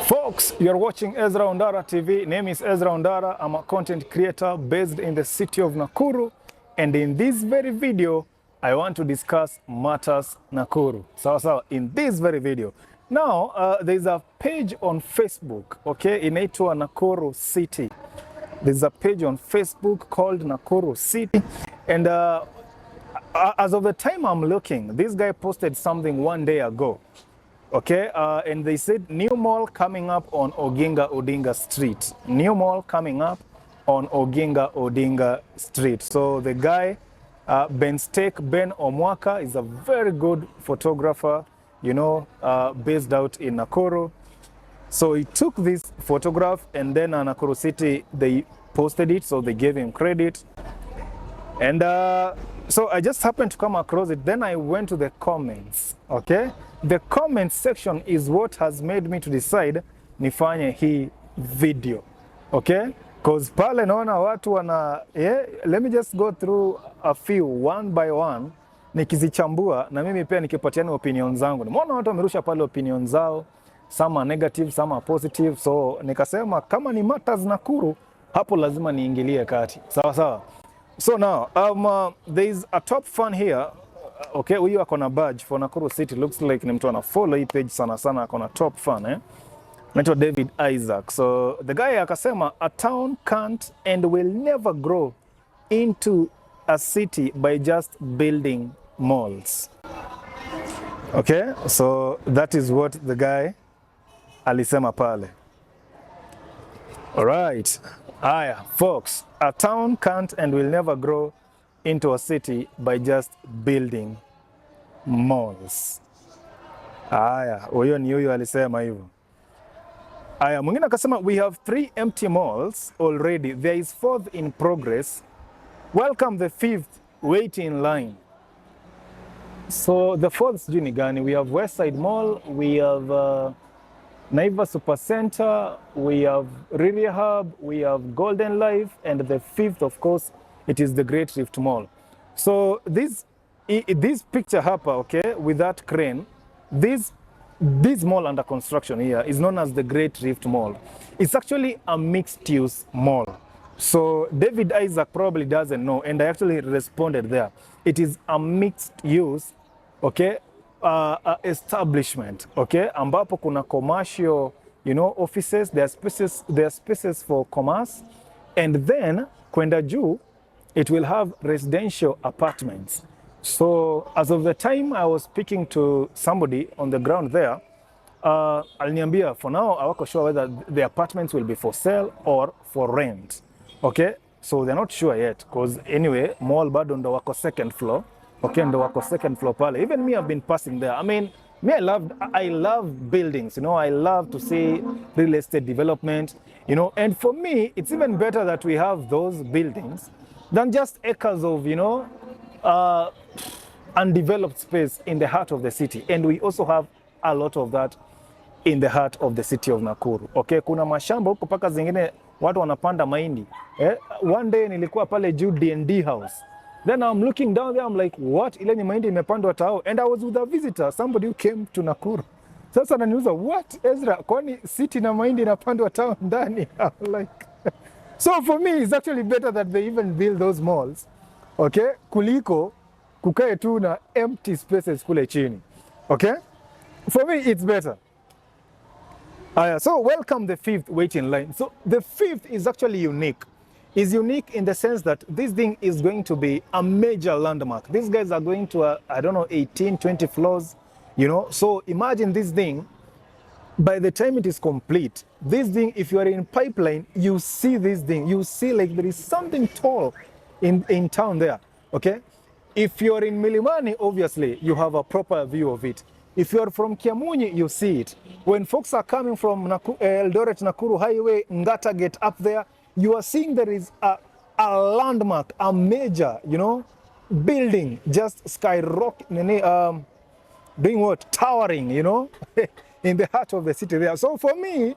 Folks, you're watching EZRA ONDARA TV. Name is EZRA ONDARA. I'm a content creator based in the city of Nakuru. And in this very video, I want to discuss matters Nakuru. So in this very video. Now, there's a page on Facebook, okay, inaitwa Nakuru City. There's a page on Facebook called Nakuru City. And as of the time I'm looking, this guy posted something one day ago. Okay, and they said new mall coming up on Oginga Odinga Street. New mall coming up on Oginga Odinga Street. So the guy, Ben Omwaka, is a very good photographer, you know, based out in Nakuru. So he took this photograph and then Nakuru City, they posted it, so they gave him credit. And so I just happened to come across it. Then I went to the comments, okay? The comment section is what has made me to decide nifanye hii video, okay? Because pale naona watu wana, let me just go through a few one by one, nikizichambua na mimi pia nikipatiana opinion zangu. Nimeona watu wamerusha pale opinion zao, some are negative, some are positive, so nikasema kama ni matters Nakuru, hapo lazima niingilie kati. Sawa sawa. So now, there is a top fan here. Okay, huyu akona badge for Nakuru City. Looks like ni mtu ana follow hii page sana sana, akona top fan, eh? Naitwa David Isaac. So the guy akasema, a town can't and will never grow into a city by just building malls. Okay, so that is what the guy alisema pale. All right. Aya, folks, a town can't and will never grow into a city by just building malls. Aya, huyo ni huyo alisema hivyo. Aya, mwingine akasema, we have 3 empty malls already. There is 4th in progress. Welcome the 5th, wait in line. So the 4th sijui ni gani? We have Westside Mall, we have Naivas Supercenter, we have Riria Hub, we have Golden Life, and the 5th, of course, it is the Great Rift Mall. So this picture hapa, okay, with that crane, this mall under construction here is known as the Great Rift Mall. It's actually a mixed-use mall. So David Isaac probably doesn't know, and I actually responded there. It is a mixed-use, okay, establishment, okay, ambapo kuna commercial, you know, offices, there are spaces for commerce, and then kwenda juu, it will have residential apartments. So as of the time I was speaking to somebody on the ground there, aliniambia for now hawako sure whether the apartments will be for sale or for rent, okay, so they're not sure yet, because anyway mall bado ndo wako second floor. Okay, ndo wako second floor pale. Even me, I've been passing there. I mean, me, I love buildings, you know, I love to see real estate development, you know, and for me, it's even better that we have those buildings than just acres of, you know, undeveloped space in the heart of the city. And we also have a lot of that in the heart of the city of Nakuru. Okay, kuna mashamba huko paka zingine watu wanapanda mahindi. One day nilikuwa pale juu D&D house. Then I'm looking down there, I'm like, what? Ile ni mahindi imepandwa tao. And I was with a visitor, somebody who came to Nakuru. Sasa ananiuliza, what, Ezra? Kwani city na mahindi inapandwa tao ndani? I'm like, so for me, it's actually better that they even build those malls, okay? Kuliko kukae tu na empty spaces kule chini, okay? For me, it's better. So welcome the 5th, wait in line. So the 5th is actually unique. Is unique in the sense that this thing is going to be a major landmark. These guys are going to, I don't know, 18, 20 floors, you know. So imagine this thing, by the time it is complete, this thing, if you are in Pipeline, you see this thing, you see like there is something tall in town there, okay? If you're in Milimani, obviously, you have a proper view of it. If you're from Kiamunyi, you see it. When folks are coming from Eldoret Nakuru Highway, Ngata Gate up there, you are seeing there is a landmark, a major, you know, building just skyrocketing, doing what? Towering, you know, in the heart of the city there. So for me,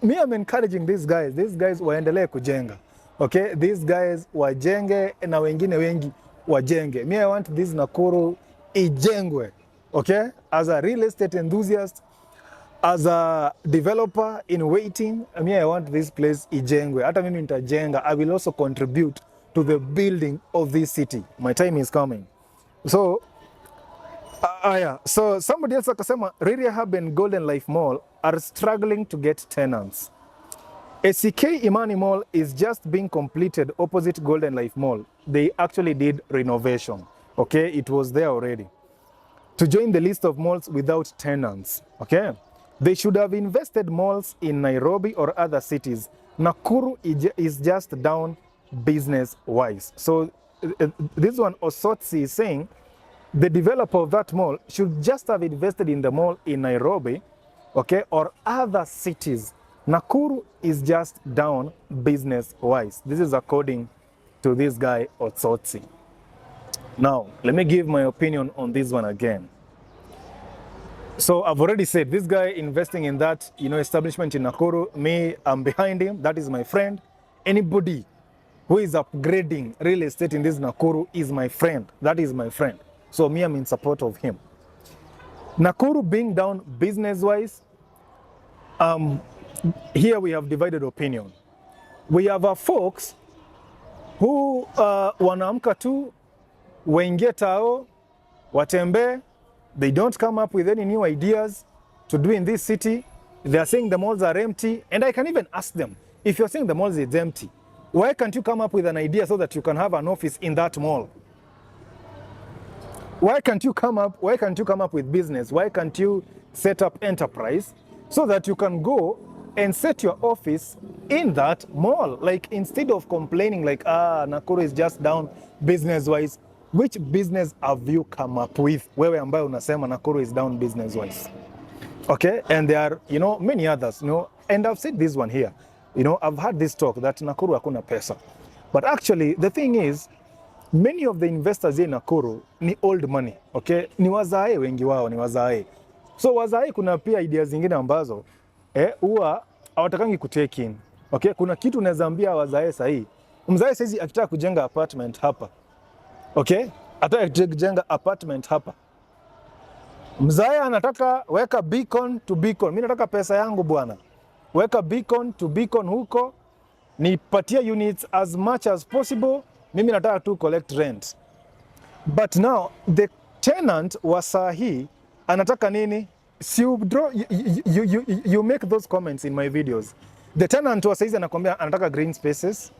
I'm encouraging these guys waendelee kujenga. Okay, these guys wajenge na wengine wengi wajenge. Me, I want this Nakuru ijengwe. Okay, as a real estate enthusiast, as a developer in waiting, I want this place ijengwe. Hata mimi nitajenga. I will also contribute to the building of this city. My time is coming. So, yeah. So somebody else akasema, Riria Hub and Golden Life Mall are struggling to get tenants. SCK Imani Mall is just being completed opposite Golden Life Mall. They actually did renovation. Okay, it was there already. To join the list of malls without tenants. Okay, they should have invested malls in Nairobi or other cities. Nakuru is just down business-wise. So this one, Osotsi, is saying the developer of that mall should just have invested in the mall in Nairobi, okay, or other cities. Nakuru is just down business-wise. This is according to this guy, Otsotsi. Now, let me give my opinion on this one again. So I've already said, this guy investing in that, establishment in Nakuru, me, I'm behind him. That is my friend. Anybody who is upgrading real estate in this Nakuru is my friend. That is my friend. So me, I'm in support of him. Nakuru being down business-wise, here we have divided opinion. We have folks who wanaamka tu, waingie tao, watembe, they don't come up with any new ideas to do in this city. They are saying the malls are empty. And I can even ask them, if you're saying the malls is empty, why can't you come up with an idea so that you can have an office in that mall? Why can't you come up with business? Why can't you set up enterprise so that you can go and set your office in that mall? Like, instead of complaining like, Nakuru is just down business-wise, which business have you come up with? Wewe ambayo unasema Nakuru is down business-wise. Okay, and there are, many others, and I've said this one here. I've had this talk that Nakuru hakuna pesa. But actually, the thing is, many of the investors in Nakuru ni old money, okay? Ni wazae wengi wao, ni wazae. So wazae kuna pia ideas zingine ambazo, huwa hawatakangi kutake in. Okay? Kuna kitu unaweza ambia wazae sahi. Mzae saizi akitaka kujenga apartment hapa. Okay? Ataka kujenga apartment hapa. Mzae anataka weka beacon to beacon. Mimi nataka pesa yangu bwana. Weka beacon to beacon huko. Nipatie units as much as possible. Mimi nataka tu collect rent. But now the tenant wa sahi anataka nini? Si you make those comments in my videos. The tenant wa saizi anakuambia anataka green spaces,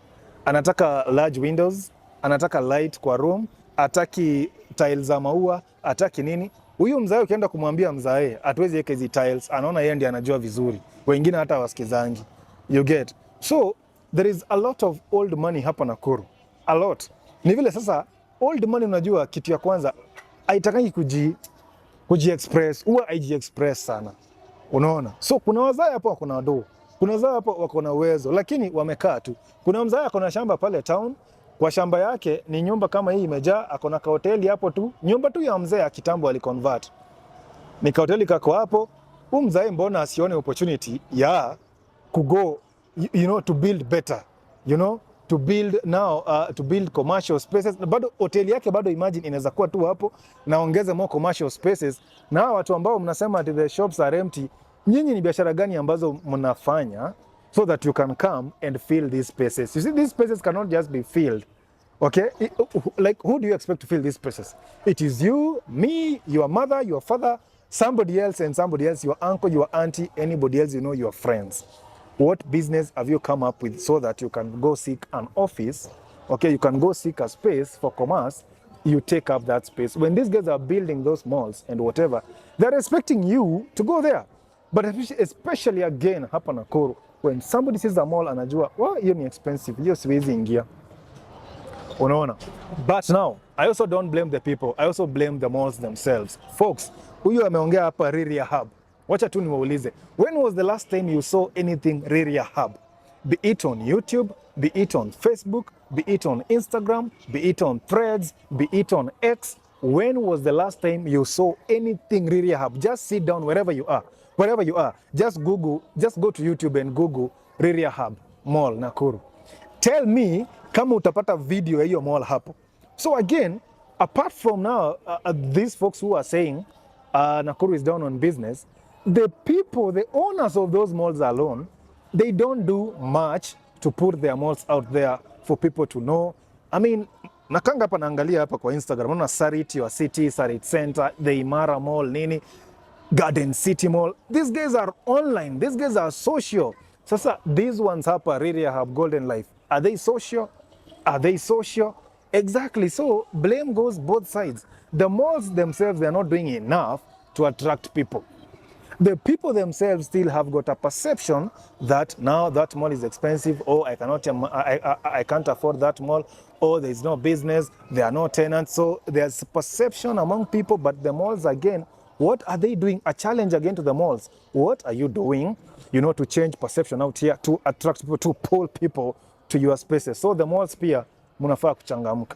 anataka large windows, anataka light kwa room, ataki tiles za maua, ataki nini. Huyu mzae ukienda kumwambia mzae hatuwezi weka hizi tiles, anaona yeye ndiye anajua vizuri. Wengine hata wasikizangi. You get. So there is a lot of old money hapa Nakuru. A lot. Ni vile sasa old money, unajua kitu ya kwanza haitakangi kuji-express, huwa haiji-express sana. Unaona? So kuna wazae hapo wako na wadoo. Kuna wazae hapo wako na uwezo, lakini wamekaa tu. Kuna mzae ako na shamba pale town, kwa shamba yake ni nyumba kama hii imejaa, ako na kahoteli hapo tu. Nyumba tu ya mzee kitambo aliconvert. Ni kahoteli kako hapo. Huyu mzae mbona asione opportunity ya kugo, to build better, to build now, to build commercial spaces. Bado hoteli yake bado imagine inaweza kuwa tu hapo na ongeze more commercial spaces. Na watu ambao mnasema at the shops are empty, nyinyi ni biashara gani ambazo mnafanya so that you can come and fill these spaces? You see, these spaces cannot just be filled. Okay? Like, who do you expect to fill these spaces? It is you, me, your mother, your father, somebody else, your uncle, your auntie, anybody else, your friends. What business have you come up with so that you can go seek an office? Okay, you can go seek a space for commerce. You take up that space. When these guys are building those malls and whatever, they're expecting you to go there. But especially again, hapa Nakuru, when somebody sees a mall anajua, hiyo ni expensive, hiyo siwezi ingia. Unaona? But now, I also don't blame the people. I also blame the malls themselves. Folks, huyu ameongea hapa Riria Hub. Wacha tu niwaulize, when was the last time you saw anything Riria Hub? Be it on YouTube, be it on Facebook, be it on Instagram, be it on Threads, be it on X. When was the last time you saw anything Riria Hub? Just sit down wherever you are. Wherever you are, just go to YouTube and Google Riria Hub Mall Nakuru. Tell me kama utapata video ya hiyo mall hapo. So again, apart from now, these folks who are saying Nakuru is down on business, the people, the owners of those malls alone, they don't do much to put their malls out there for people to know. I mean, nakanga hapa naangalia hapa kwa Instagram, unaona Sarit Your City, Sarit Center, the Imara Mall, nini, Garden City Mall. These guys are online, these guys are social. Sasa these ones hapa really have Golden Life. Are they social? Are they social? Exactly. So blame goes both sides. The malls themselves, they are not doing enough to attract people. The people themselves still have got a perception that now that mall is expensive, or I can't afford that mall, or there is no business, there are no tenants. So there's perception among people, but the malls again, what are they doing? A challenge again to the malls. What are you doing, to change perception out here, to attract people, to pull people to your spaces? So the malls pia munafaa kuchangamka.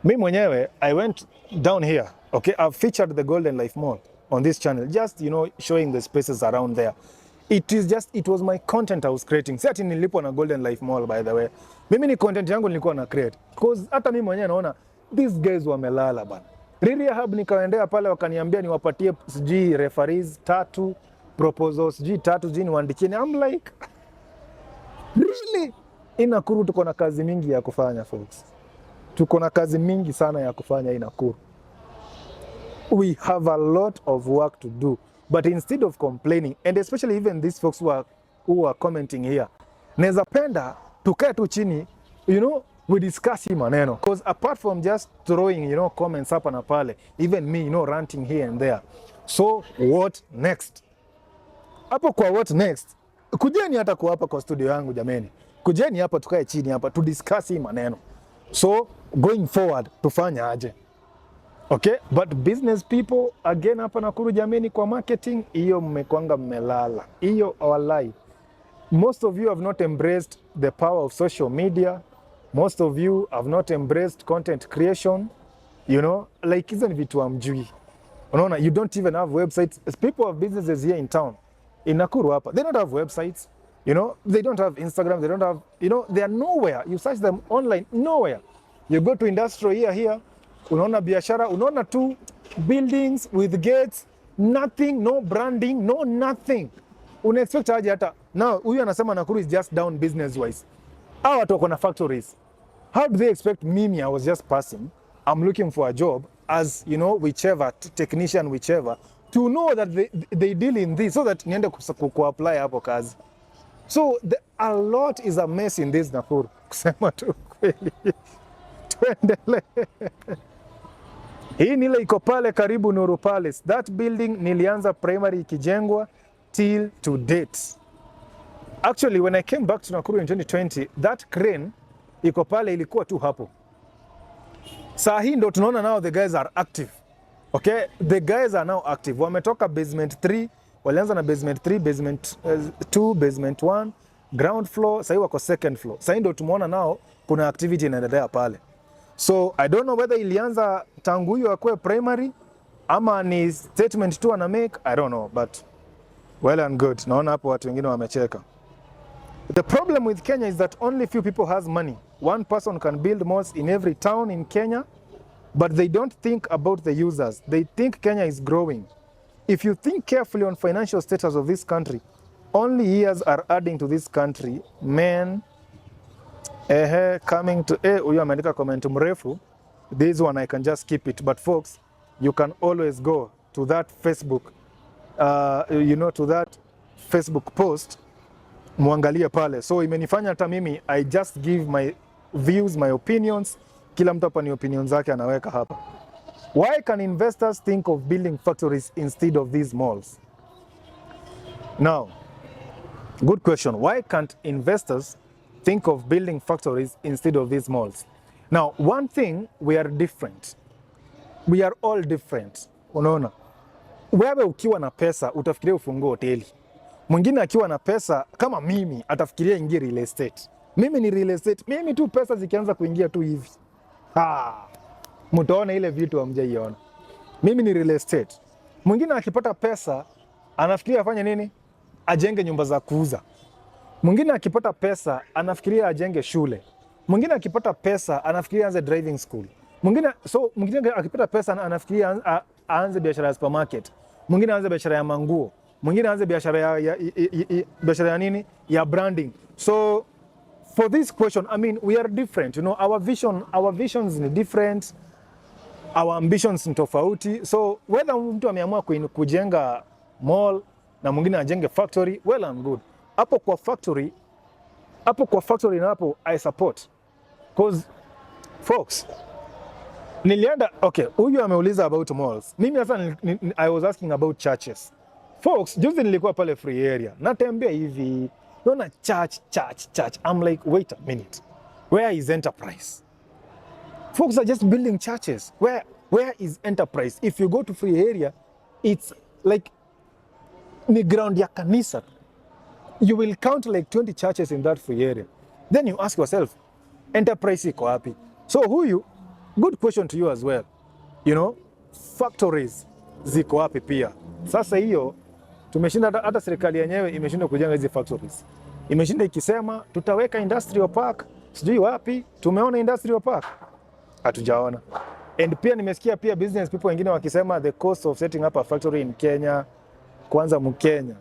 Mimi mwenyewe, I went down here, okay? I've featured the Golden Life Mall on this channel, just, showing the spaces around there. It was my content I was creating. Si ati nilipwa na Golden Life Mall, by the way. Mimi ni content yangu nilikuwa na create. Because hata mimi mwenyewe naona, these guys wamelala bana. Rehab nikaendea pale wakaniambia niwapatie sijui referees 3, proposals sijui 3, sijui niwaandikie. I'm like, really? Nakuru tuko na kazi mingi ya kufanya, folks. Tuko na kazi mingi sana ya kufanya Nakuru. We have a lot of work to do. But instead of complaining, and especially even these folks who are commenting here, neza penda tukae tu chini, we discuss hii maneno. Because apart from just throwing, comments hapa na pale, even me, ranting here and there. So what next? Hapo kwa what next? Kujeni hata kwa hapa kwa studio yangu jameni. Kujeni hapa tukae chini hapa to discuss hii maneno. So going forward tufanya aje? Okay, but business people again hapa Nakuru jameni, kwa marketing hiyo mmekwanga mmelala. Hiyo walai. Most of you have not embraced the power of social media. Most of you have not embraced content creation. Like hizo ni vitu hamjui. Unaona, you don't even have websites. People have businesses here in town. In Nakuru hapa, they don't have websites. They don't have Instagram, they don't have, they are nowhere. You search them online, nowhere. You go to industrial here, unaona biashara, unaona two buildings with gates, nothing, no branding, no nothing. Una-expect aje hata. Now, huyu anasema Nakuru is just down business wise. Hawa watu wako na factories. How do they expect me, I was just passing, I'm looking for a job as, whichever, technician, whichever, to know that they deal in this, so that niende ku-apply hapo kazi. So a lot is a mess in this Nakuru. Kusema tu kweli. Tuendelee. Hii nile iko pale karibu Nuru Palace. That building nilianza primary ikijengwa till to date. Actually, when I came back to Nakuru in 2020, that crane iko pale ilikuwa tu hapo. Saa hii ndo tunaona now the guys are active. Okay, the guys are now active. Wametoka basement 3, walianza na basement 3, basement 2, basement 1, ground floor, sasa wako second floor. Sasa ndo tumeona nao kuna activity inaendelea pale. So I don't know whether ilianza tangu hiyo akwe primary ama ni statement tu ana make, I don't know, but well and good. Naona hapo watu wengine wamecheka. The problem with Kenya is that only few people has money. One person can build malls in every town in Kenya, but they don't think about the users. They think Kenya is growing. If you think carefully on financial status of this country, only years are adding to this country. Men, coming to, huyu ameandika comment mrefu. This one I can just skip it. But folks, you can always go to that Facebook, to that Facebook post, muangalie pale. So imenifanya hata mimi, I just give my views, my opinions. Kila mtu hapa ni opinions zake anaweka hapa. Why can investors think of building factories instead of these malls? Now, good question. Why can't investors think of building factories instead of these malls? Now, one thing, we are different. We are all different. Unaona? Wewe ukiwa na pesa, utafikiria ufungue hoteli. Mwingine akiwa na pesa, kama mimi, atafikiria ingie real estate. Mimi ni real estate. Mimi tu pesa zikianza kuingia tu hivi. Mutaona ile vitu hamjaiona. Mimi ni real estate. Mwingine akipata pesa, anafikiria afanye nini? Ajenge nyumba za kuuza. Mwingine akipata pesa, anafikiria ajenge shule. Mwingine akipata pesa, anafikiria aanze driving school. Mwingine akipata pesa, anafikiria aanze biashara ya supermarket. Mwingine aanze biashara ya manguo. mwingine aanze biashara ya nini, ya branding. So for this question, I mean, we are different, you know, our visions ni different, our ambitions ni tofauti. So whether mtu ameamua kujenga mall na mwingine ajenge factory, well and good. Hapo kwa factory na hapo I support, because folks, nilienda, okay, huyu ameuliza about malls. Mimi sasa I was asking about churches. Folks, juzi nilikuwa pale free area, natembea hivi, naona church. I'm like, wait a minute, where is enterprise? Folks are just building churches. Where is enterprise? If you go to free area, it's like ni ground ya kanisa. You will count like 20 churches in that free area. Then you ask yourself, enterprise iko wapi? So huyu, good question to you as well. You know, factories ziko wapi pia? Sasa hiyo tumeshinda, hata serikali yenyewe imeshinda kujenga hizi factories. Imeshinda ikisema tutaweka industrial park sijui wapi. Tumeona industrial park? Hatujaona. And pia nimesikia pia business people wengine wakisema the cost of setting up a factory in Kenya, kwanza Mkenya,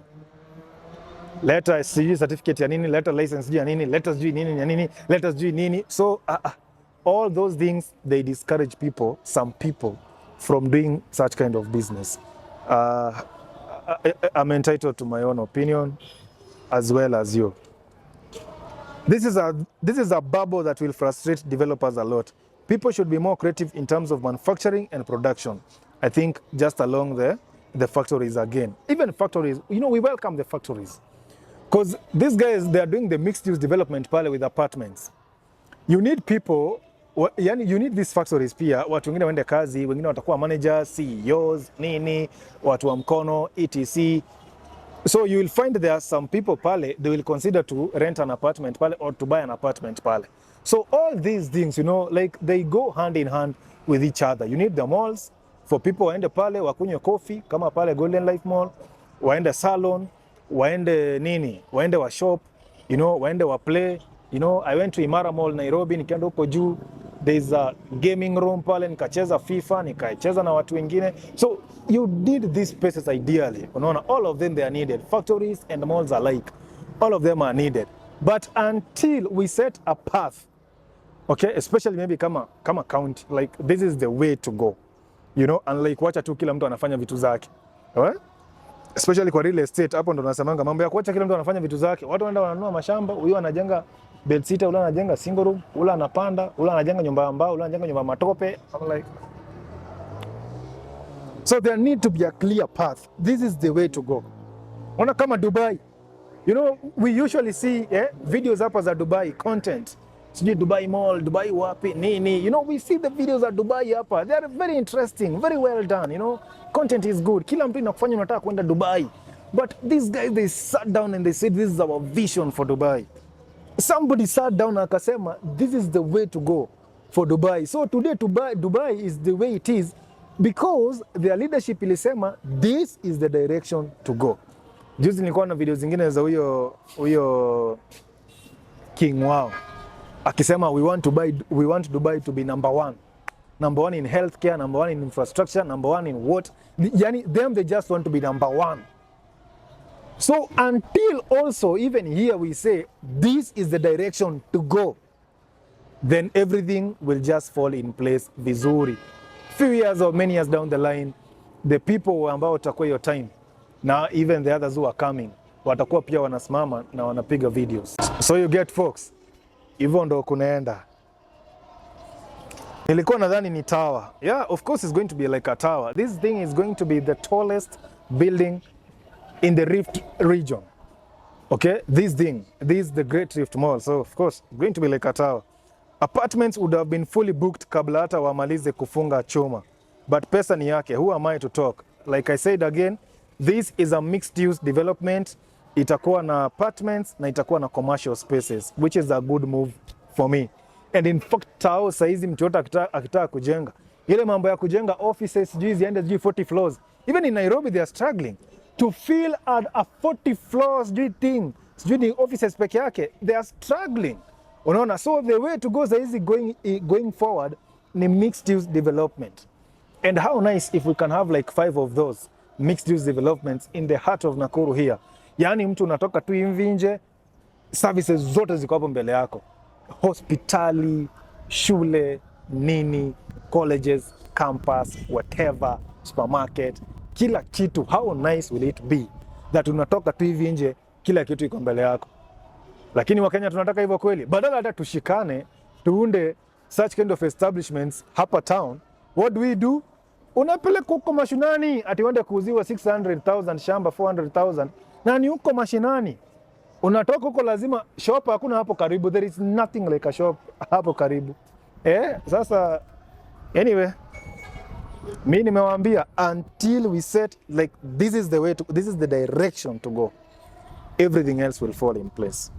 leta sijui certificate ya nini, leta license ya nini, leta sijui nini ya nini, leta sijui nini. So all those things, they discourage people, some people, from doing such kind of business. I'm entitled to my own opinion as well as you. This is a bubble that will frustrate developers a lot. People should be more creative in terms of manufacturing and production. I think just along the factories again. Even factories, you know, we welcome the factories. Because these guys, they are doing the mixed use development pale with apartments. You need people, you need these factories pia, watu wengine waende kazi, wengine watakuwa managers, CEOs, nini, watu wa mkono, etc. So you will find there are some people pale, they will consider to rent an apartment pale or to buy an apartment pale. So all these things, you know, like they go hand in hand with each other. You need the malls for people waende pale, wakunywe coffee, kama pale Golden Life Mall, waende salon, waende nini, waende wa shop, you know, waende wa play. You know, I went to EZRA Mall Nairobi, nikaenda huko juu, there's a gaming room pale, nikacheza FIFA, nikacheza na watu wengine. So you need these places ideally. Unaona, all of them they are needed. Factories and malls alike, all of them are needed. But until we set a path, okay, especially maybe kama county, like this is the way to go. You know, unlike wacha tu kila mtu anafanya vitu zake. Alright? Especially kwa real estate, hapo ndo nasemanga mambo ya kuacha kila mtu anafanya vitu zake. Watu wanaenda wananunua mashamba, huyo anajenga bed sitter, ule anajenga single room, ule anapanda, ule anajenga nyumba ya mbao, ule anajenga nyumba matope. I'm like, so there need to be a clear path. This is the way to go. Ona kama Dubai. You know, we usually see videos hapa za Dubai content. Sijui Dubai Mall, Dubai wapi, nini. You know, we see the videos at Dubai hapa. They are very interesting, very well done, you know. Content is good. Kila mtu inakufanya unataka kwenda Dubai. But these guys, they sat down and they said, this is our vision for Dubai. Somebody sat down and akasema, this is the way to go for Dubai. So today Dubai is the way it is because their leadership ilisema, this is the direction to go. Juzi nilikuwa na video zingine za huyo king wao akisema we want Dubai to be number one in healthcare, number one in infrastructure, number one in what, yani them they just want to be number one. So until also even here we say this is the direction to go, then everything will just fall in place vizuri. Few years or many years down the line, the people ambao watakuwa your time na even the others who are coming watakuwa pia wanasimama na wanapiga videos. So you get folks, hivyo ndo kunaenda. Nilikuwa nadhani ni tower. Yeah, of course it's going to be like a tower. This thing is going to be the tallest building in the Rift region. Okay, this is the Great Rift Mall. So of course it's going to be like a tower. Apartments would have been fully booked kabla hata wamalize kufunga chuma. But pesa ni yake. Who am I to talk? Like I said again, this is a mixed use development. Itakuwa na apartments na itakuwa na commercial spaces, which is a good move for me. And in fact, tao saizi mtu yote akitaka kujenga, ile mambo ya kujenga offices sijui ziende sijui 40 floors. Even in Nairobi they are struggling to fill a 40 floors sijui thing. Sijui ni offices peke yake. They are struggling. Unaona, so the way to go saizi going forward ni mixed use development. And how nice if we can have like 5 of those. mixed use developments in the heart of Nakuru here. Yani mtu unatoka tu hivi nje, services zote ziko hapo mbele yako. Hospitali, shule, nini, colleges, campus, whatever, supermarket, kila kitu. How nice will it be that unatoka tu hivi nje, kila kitu iko mbele yako. Lakini Wakenya tunataka hivyo kweli? Badala hata tushikane, tuunde such kind of establishments hapa town, what do? Unapeleka huko mashinani ati uende kuuziwa 600,000 shamba 400,000 na ni huko mashinani. Unatoka huko lazima shop hakuna hapo karibu. There is nothing like a shop hapo karibu. Sasa anyway, mimi nimewaambia until we set like this is the way to, this is the direction to go, everything else will fall in place.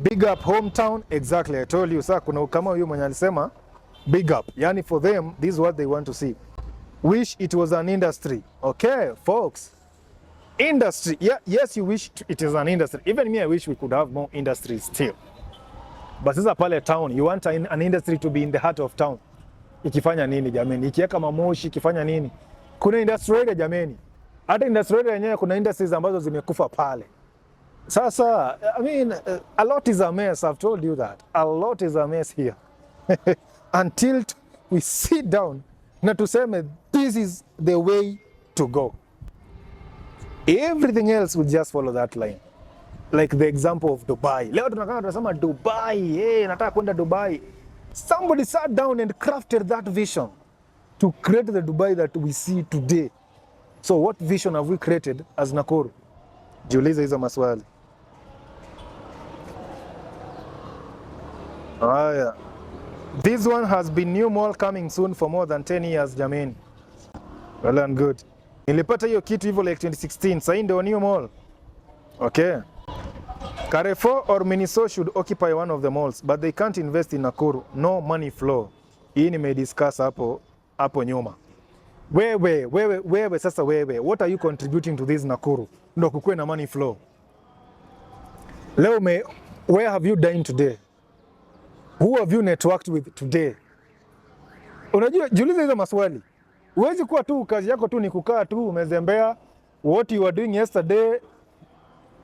Big up hometown. Exactly, I told you. Sasa kuna kama huyu mwenye alisema big up, yani for them this is what they want to see. Wish it was an industry. Okay folks, industry, yeah, yes, you wish it is an industry. Even me, I wish we could have more industries still. But sasa pale town, you want an industry to be in the heart of town. Ikifanya nini jameni? Ikiweka mamoshi ikifanya nini? Kuna industry area jameni. Hata industry area yenyewe kuna industries ambazo zimekufa pale. Sasa, I mean, a lot is a mess. I've told you that. A lot is a mess here. Until we sit down na tuseme this is the way to go. Everything else will just follow that line. Like the example of Dubai. Leo tunasema Dubai, hey, nataka kwenda Dubai. Somebody sat down and crafted that vision to create the Dubai that we see today. So what vision have we created as Nakuru? Jiulize hizo maswali. This one has been new mall coming soon for more than 10 years jameni. Well and good. Nilipata hiyo kitu hivyo like 2016. Sasa ndio new mall. Okay. Carrefour or Miniso should occupy one of the malls, but they can't invest in Nakuru. No money flow. Hii nimediscuss hapo nyuma. Wewe sasa wewe, what are you contributing to this Nakuru? Ndio kukue na money flow. Leo where have you dined today? Who have you networked with today? Unajua, jiulize hizo maswali. Huwezi kuwa tu kazi yako tu ni kukaa tu umezembea. What you were doing yesterday,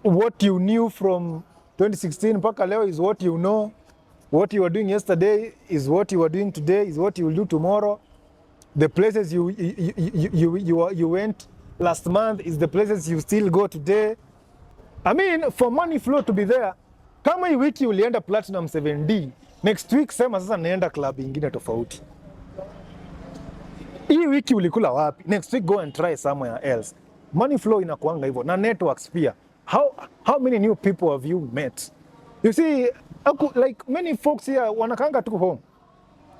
what you knew from 2016 mpaka leo is what you know. What you were doing yesterday is what you are doing today, is what you will do tomorrow. The places you went last month is the places you still go today. I mean, for money flow to be there, kama hii wiki ulienda Platinum 7D, next week sema sasa naenda club ingine tofauti. Hii wiki ulikula wapi? Next week go and try somewhere else. Money flow inakuanga hivyo na networks pia. How many new people have you met? You see, like many folks here wanakanga tu home.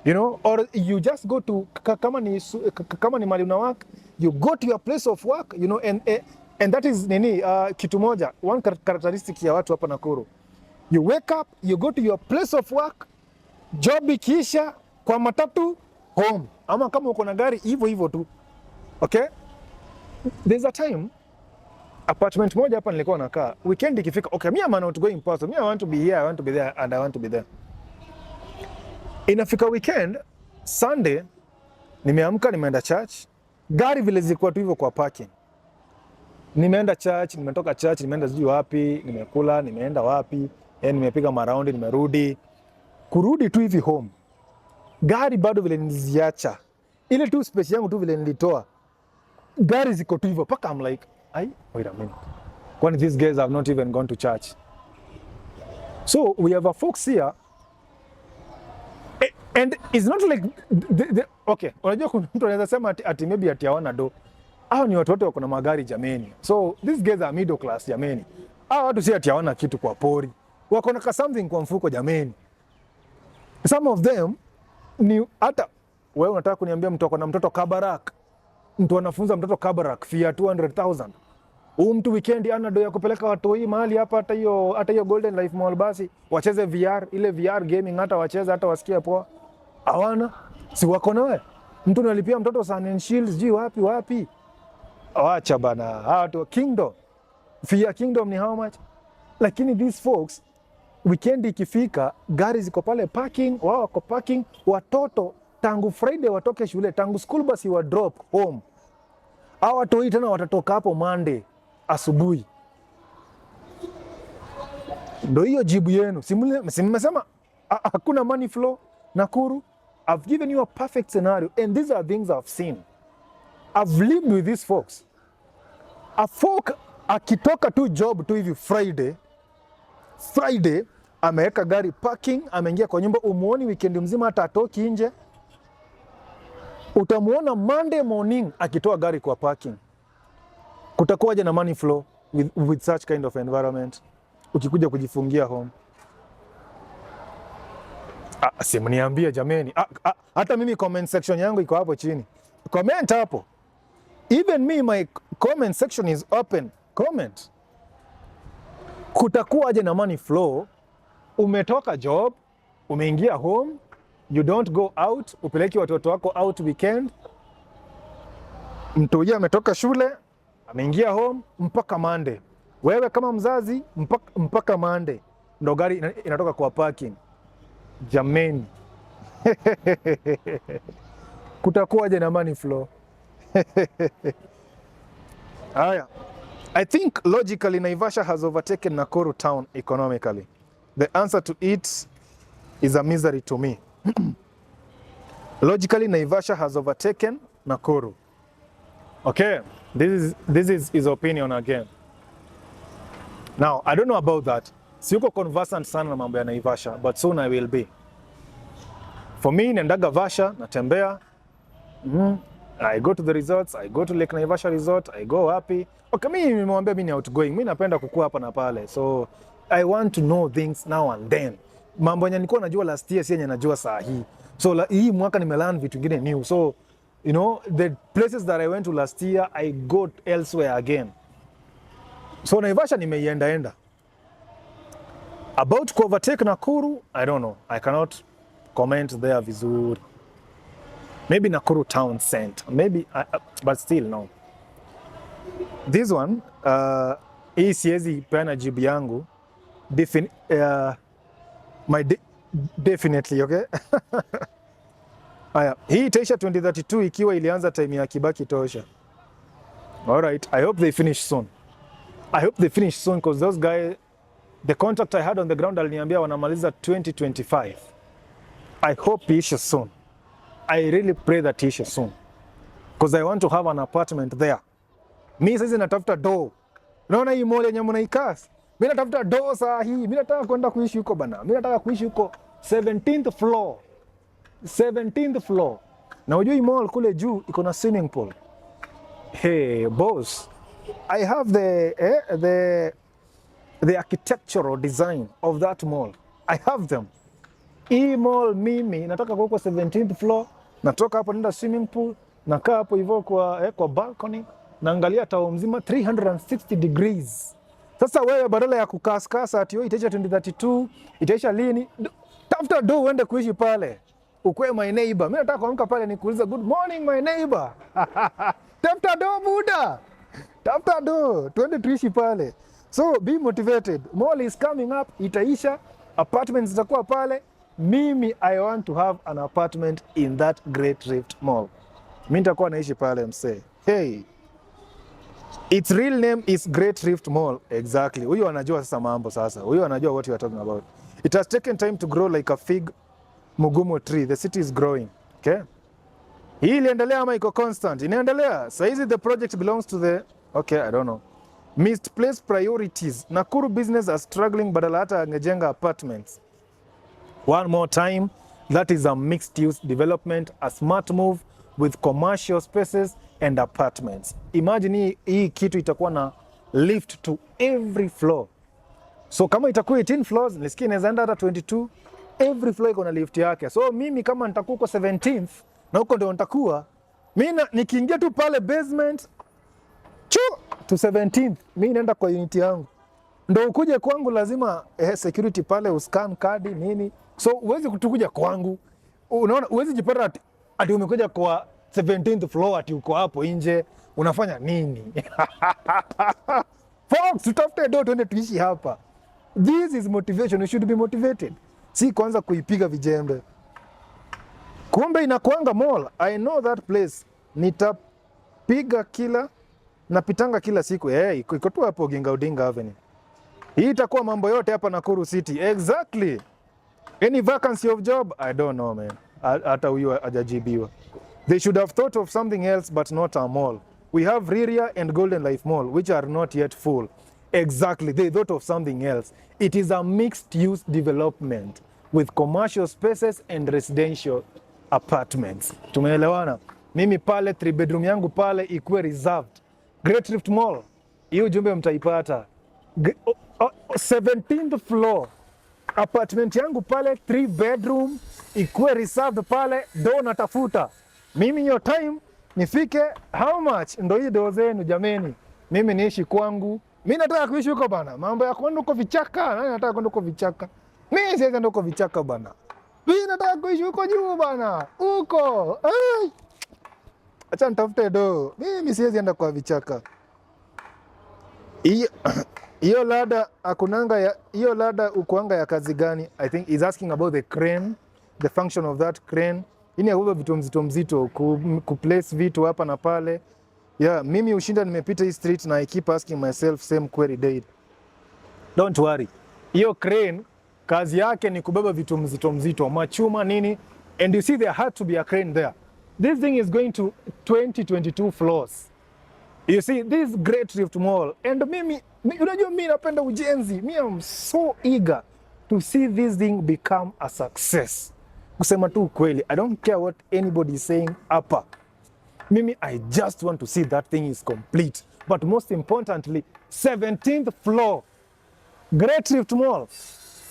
You know, or you just go to kama ni mali una work, you go to your place of work, you know, and that is kitu moja, one characteristic ya watu hapa Nakuru. You wake up, you go to your place of work, job ikiisha kwa matatu home, ama kama uko na gari hivyo tu. Okay? There's a time apartment moja hapa nilikuwa nakaa, weekend ikifika, okay, me I'm not going person, me I want to be here, I want to be there, and I want to be there. Inafika weekend, Sunday, nimeamka nimeenda church, gari vile zilikuwa tu hivyo kwa parking. Nimeenda church, nimetoka church, nimeenda sijui wapi, nimekula, nimeenda wapi, nimepiga maraundi, nimerudi. Kurudi tu hivi home. Gari bado vile niliziacha. Ile tu space yangu tu vile nilitoa. Gari ziko tu hivyo, paka I'm like, wait a minute. When these guys have not even gone to church. So we have a folks here. And it's not like okay, unajua kuna mtu anaweza sema ati maybe ati hawana do. Hao ni watu wote wako na magari jameni. So these guys are middle class jameni. Hao watu si ati hawana kitu kwa pori. Wako na something kwa mfuko jameni. Some of them ni hata wewe unataka kuniambia mtu ako na mtoto Kabarak. Mtu anafunza mtoto Kabarak fee 200,000. Mtu weekend ana do ya kupeleka watu hii mahali hapa hata hiyo Golden Life Mall basi wacheze VR, ile VR gaming hata wacheze hata wasikie poa. Hawana, si wako nawe. Mtu analipia mtoto Sun and Shields juu wapi. Acha bana. Hawa Kingdom. Fee Kingdom ni how much? Lakini these folks weekend ikifika gari ziko pale parking, wao wako parking, watoto tangu Friday watoke shule, tangu school bus wa drop home. Hawa watoi tena watatoka hapo Monday asubuhi. Ndio hiyo jibu yenu. Simesema hakuna money flow Nakuru. I've given you a perfect scenario and these are things I've seen. I've lived with these folks. A folk akitoka tu job tu hivi Friday ameweka gari parking, ameingia kwa nyumba, umuoni weekend mzima hata atoki nje. Utamuona Monday morning akitoa gari kwa parking. Kutakuwaje na money flow with such kind of environment? Ukikuja kujifungia home. Simniambie jameni. Hata mimi comment section yangu iko hapo chini. Comment hapo. Even me, my comment section is open. Comment. Kutakuwaje na money flow? Umetoka job, umeingia home, you don't go out, upeleki watoto wako out weekend. Mtu yeye ametoka shule, ameingia home mpaka Monday. Wewe kama mzazi mpaka Monday ndo gari inatoka kwa parking. Jameni. Kutakuwaje na money flow? Haya. I think logically Naivasha has overtaken Nakuru town economically. The answer to it is a misery to me. Logically Naivasha has overtaken Nakuru. Okay, this is his opinion again. Now, I don't know about that. Siyuko conversant sana na mambo ya Naivasha, but soon I will be. For me, nendaga Vasha, natembea. I go to the resorts, I go to Lake Naivasha resort, I go happy. Okay, mimi nimemwambia mimi ni outgoing, mimi napenda kukua hapa na pale. So, I want to know things now and then. Mambo yenye nilikuwa najua last year, si yenye najua saa hii. So, hii mwaka nimelearn vitu vingine new. So, you know, the places that I went to last year, I go elsewhere again. So, Naivasha nimeienda. About to overtake Nakuru, I don't know. I cannot comment there vizuri. Maybe Nakuru town center. Maybe, but still no. This one, hii siwezi peana jibu yangu. Definitely, okay? Aya, hii itaisha 2032 ikiwa ilianza time ya Kibaki tosha. Alright, I hope they finish soon. I hope they finish soon because those guys, the contact I had on the ground aliniambia wanamaliza 2025. I hope issues soon. I really pray that issues soon. Because I want to have an apartment there. Mi sasa natafuta do. Unaona hii mall yenye mnaikas? Mimi natafuta do saa hii. Mimi nataka kwenda kuishi huko bana. Mimi nataka kuishi huko 17th floor. 17th floor. Na unajua hii mall kule juu iko na swimming pool. Hey boss, I have the architectural design of that mall. I have them. Hii mall mimi nataka kwa 17th floor, natoka hapo nenda swimming pool, nakaa hapo hivyo kwa balcony, naangalia tao mzima 360 degrees. Sasa wewe badala ya kukaskasa ati itaisha 2032, itaisha lini? Tafuta do uende kuishi pale. Ukwe my neighbor. Mimi nataka kuamka pale nikuuliza good morning my neighbor. Tafuta do buda. Tafuta do, tuende tuishi pale. So be motivated. Mall is coming up, itaisha, apartments zitakuwa pale. Mimi I want to have an apartment in that Great Rift Mall. Mimi nitakuwa naishi pale msee. Hey. Its real name is Great Rift Mall. Exactly. Huyu anajua sasa mambo sasa. Huyu anajua what you are talking about. It has taken time to grow like a fig mugumo tree. The city is growing. Okay? Hii iliendelea ama iko constant? Inaendelea. Saizi the project belongs to the... Okay, I don't know. Misplaced priorities. Nakuru business are struggling badala hata angejenga apartments. One more time, that is a mixed-use development, a smart move with commercial spaces and apartments. Imagine hii kitu itakuwa na lift to every floor. So kama itakuwa 18 floors, nisikia inaweza enda hata 22, every floor iko na lift yake. So mimi kama nitakuwa kwa 17th, na huko ndio nitakuwa, mimi nikiingia tu pale basement, to 17th, mimi naenda kwa unit yangu. Ndio ukuje kwangu lazima security pale uscan kadi nini. So uwezi kutukuja kwangu. Unaona uwezi jipata ati umekuja kwa 17th floor ati uko hapo nje unafanya nini? Folks, tutafute do tuende tuishi hapa. This is motivation. You should be motivated. Si kwanza kuipiga vijembe. Kumbe inakuanga mall. I know that place. Nitapiga napitanga kila siku. Iko tu hapo Odinga Avenue. Hii itakuwa mambo yote hapa Nakuru City. Exactly. Any vacancy of job? I don't know, man. Hata huyo hajajibiwa. They should have thought of something else but not a mall. We have Riria and Golden Life Mall which are not yet full. Exactly. They thought of something else. It is a mixed use development with commercial spaces and residential apartments. Tumeelewana? Mimi pale 3 bedroom yangu pale ikuwe reserved. Great Rift Mall. Hiyo jumbe mtaipata. 17th floor. Apartment yangu pale 3 bedroom ikuwe reserved pale, do natafuta. Mimi hiyo time nifike how much? Ndo hii do zenu jameni. Mimi niishi kwangu. Mimi nataka kuishi huko bana. Mambo ya kwenda huko vichaka. Nani nataka kwenda huko vichaka? Mimi siwezi kwenda huko vichaka bana. Mimi nataka kuishi huko juu bana. Huko. Acha nitafute do. Mimi siwezi enda kwa vichaka. Hiyo lada akunanga ya hiyo lada ukuanga ya kazi gani? I think he's asking about the crane, the function of that crane. Ini ya vitu mzito kuplace vitu hapa na pale. Yeah, mimi ushinda nimepita hii street na I keep asking myself same query daily. Don't worry. Hiyo crane kazi yake ni kubeba vitu mzito, machuma nini, and you see there had to be a crane there. This thing is going to 22 floors. You see this Great Rift Mall, and unajua mimi napenda ujenzi. Me am so eager to see this thing become a success. Kusema tu kweli, I don't care what anybody is saying hapa. Mimi, I just want to see that thing is complete. But most importantly, 17th floor, Great Rift Mall,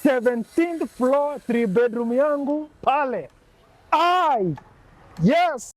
17th floor, 3 bedroom yangu pale. Yes!